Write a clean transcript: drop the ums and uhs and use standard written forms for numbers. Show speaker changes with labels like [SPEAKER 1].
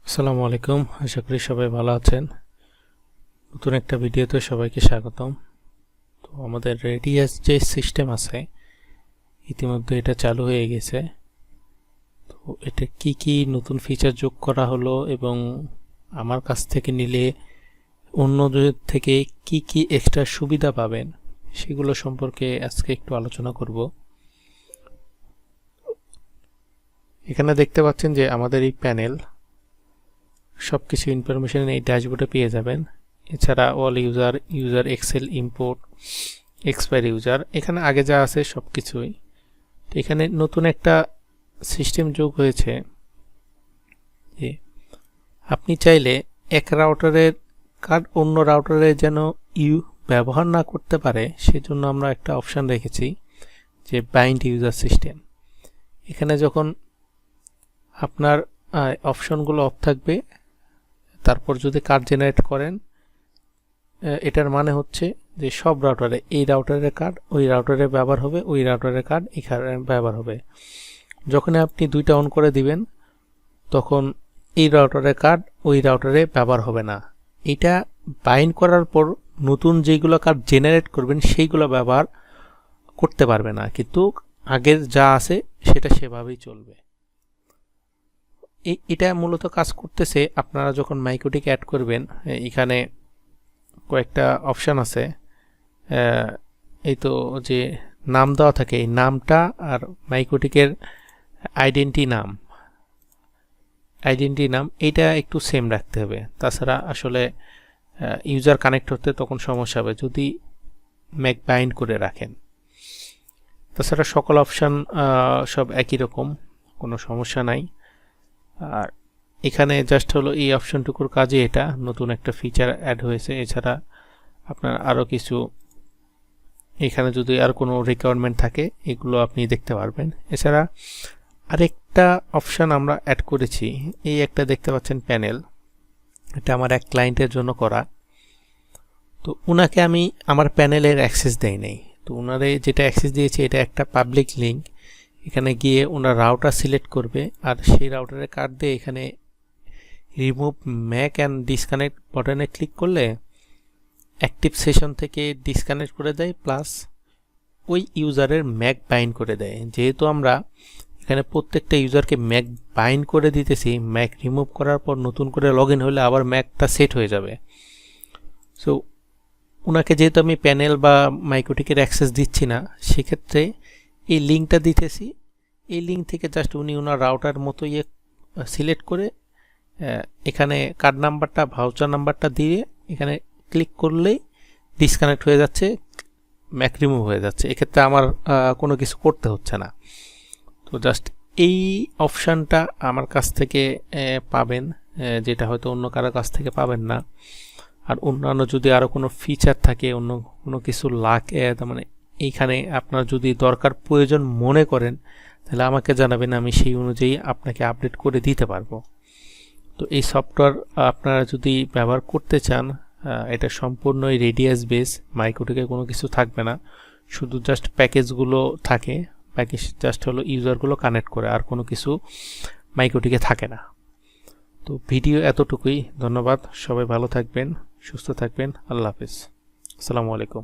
[SPEAKER 1] আসসালামু আলাইকুম, আশা করি সবাই ভালো আছেন। নতুন একটা ভিডিওতে সবাইকে স্বাগতম। তো আমাদের রেডিয়াস যে সিস্টেম আছে ইতিমধ্যে এটা চালু হয়ে গেছে। তো এটা কি কি নতুন ফিচার যোগ করা হলো এবং আমার কাছ থেকে নিলে অন্যদের থেকে কি কি এক্সট্রা সুবিধা পাবেন সেগুলো সম্পর্কে আজকে একটু আলোচনা করব। এখানে দেখতে পাচ্ছেন যে আমাদের এই প্যানেল সবকিছু ইনফরমেশন এই ড্যাশবোর্ডে পেয়ে যাবেন। এছাড়া all user excel import expire user, এখানে আগে যা আছে সব কিছুই। তো এখানে নতুন একটা সিস্টেম যোগ হয়েছে যে আপনি চাইলে এক রাউটারের কার্ড অন্য রাউটারে যেন ব্যবহার না করতে পারে সেজন্য আমরা একটা অপশান রেখেছি যে বাইন্ড ইউজার সিস্টেম। এখানে যখন আপনার অপশনগুলো অফ থাকবে তারপর যদি কার্ড জেনারেট করেন, এটার মানে হচ্ছে যে সব রাউটারে এই রাউটারের কার্ড ওই রাউটারে ব্যবহার হবে, ওই রাউটারের কার্ড এখানে ব্যবহার হবে। যখন আপনি দুইটা অন করে দিবেন তখন এই রাউটারের কার্ড ওই রাউটারে ব্যবহার হবে না। এটা বাইন্ড করার পর নতুন যেগুলো কার্ড জেনারেট করবেন সেইগুলো ব্যবহার করতে পারবে না, কিন্তু আগের যা আছে সেটা সেভাবেই চলবে। এটা মূলত কাজ করতেছে আপনারা যখন মাইকোটিক অ্যাড করবেন। এখানে কয়েকটা অপশান আছে, এই তো যে নাম দেওয়া থাকে এই নামটা আর মাইকোটিকের আইডেন্টি নাম এইটা একটু সেম রাখতে হবে। তাছাড়া আসলে ইউজার কানেক্ট হতে তখন সমস্যা হবে যদি ম্যাক বাইন্ড করে রাখেন। তাছাড়া সকল অপশান সব একই রকম, কোনো সমস্যা নাই। আর এখানে জাস্ট হলো এই অপশনটুকুর কাজে এটা নতুন একটা ফিচার অ্যাড হয়েছে। এছাড়া আপনার আরও কিছু এখানে যদি আর কোনো রিকোয়ারমেন্ট থাকে এগুলো আপনি দেখতে পারবেন। এছাড়া আরেকটা অপশান আমরা অ্যাড করেছি, এই একটা দেখতে পাচ্ছেন প্যানেল, এটা আমার এক ক্লায়েন্টের জন্য করা। তো উনাকে আমি আমার প্যানেলের অ্যাক্সেস দেই নাই, তো উনারে যেটা অ্যাক্সেস দিয়েছি এটা একটা পাবলিক লিঙ্ক। এখানে গিয়ে ওনার রাউটার সিলেক্ট করবে আর সেই রাউটারের কার্ড দিয়ে এখানে রিমুভ ম্যাক অ্যান্ড ডিসকানেক্ট বাটনে ক্লিক করলে অ্যাক্টিভ সেশন থেকে ডিসকানেক্ট করে দেয়, প্লাস ওই ইউজারের ম্যাক বাইন্ড করে দেয়। যেহেতু আমরা এখানে প্রত্যেকটা ইউজারকে ম্যাক বাইন্ড করে দিতেছি, ম্যাক রিমুভ করার পর নতুন করে লগ ইন হলে আবার ম্যাকটা সেট হয়ে যাবে। সো ওনাকে যেহেতু আমি প্যানেল বা মাইকোটিকের অ্যাক্সেস দিচ্ছি না, সেক্ষেত্রে এই লিঙ্কটা দিতেছি। এই লিঙ্ক থেকে জাস্ট উনি ওনার রাউটার মতো সিলেক্ট করে এখানে কার্ড নাম্বারটা ভাউচার নাম্বারটা দিয়ে এখানে ক্লিক করলেই ডিসকানেক্ট হয়ে যাচ্ছে, ম্যাক রিমুভ হয়ে যাচ্ছে। এক্ষেত্রে আমার কোনো কিছু করতে হচ্ছে না। তো জাস্ট এই অপশানটা আমার কাছ থেকে পাবেন, যেটা হয়তো অন্য কারোর কাছ থেকে পাবেন না। আর অন্যান্য যদি আরও কোনো ফিচার থাকে, অন্য কোনো কিছু লাগে, তার মানে এইখানে আপনার যদি দরকার প্রয়োজন মনে করেন তাহলে আমাকে জানাবেন, আমি সেই অনুযায়ী আপনাকে আপডেট করে দিতে পারবো। তো এই সফটওয়্যার আপনারা যদি ব্যবহার করতে চান, এটা সম্পূর্ণই রেডিয়াস বেস, মাইকোটিকে কোনো কিছু থাকবে না, শুধু জাস্ট প্যাকেজগুলো থাকে। প্যাকেজ জাস্ট হলো ইউজারগুলো কানেক্ট করে, আর কোনো কিছু মাইকোটিকে থাকে না। তো ভিডিও এতটুকুই, ধন্যবাদ। সবাই ভালো থাকবেন, সুস্থ থাকবেন, আল্লাহ হাফেজ, আসসালামু আলাইকুম।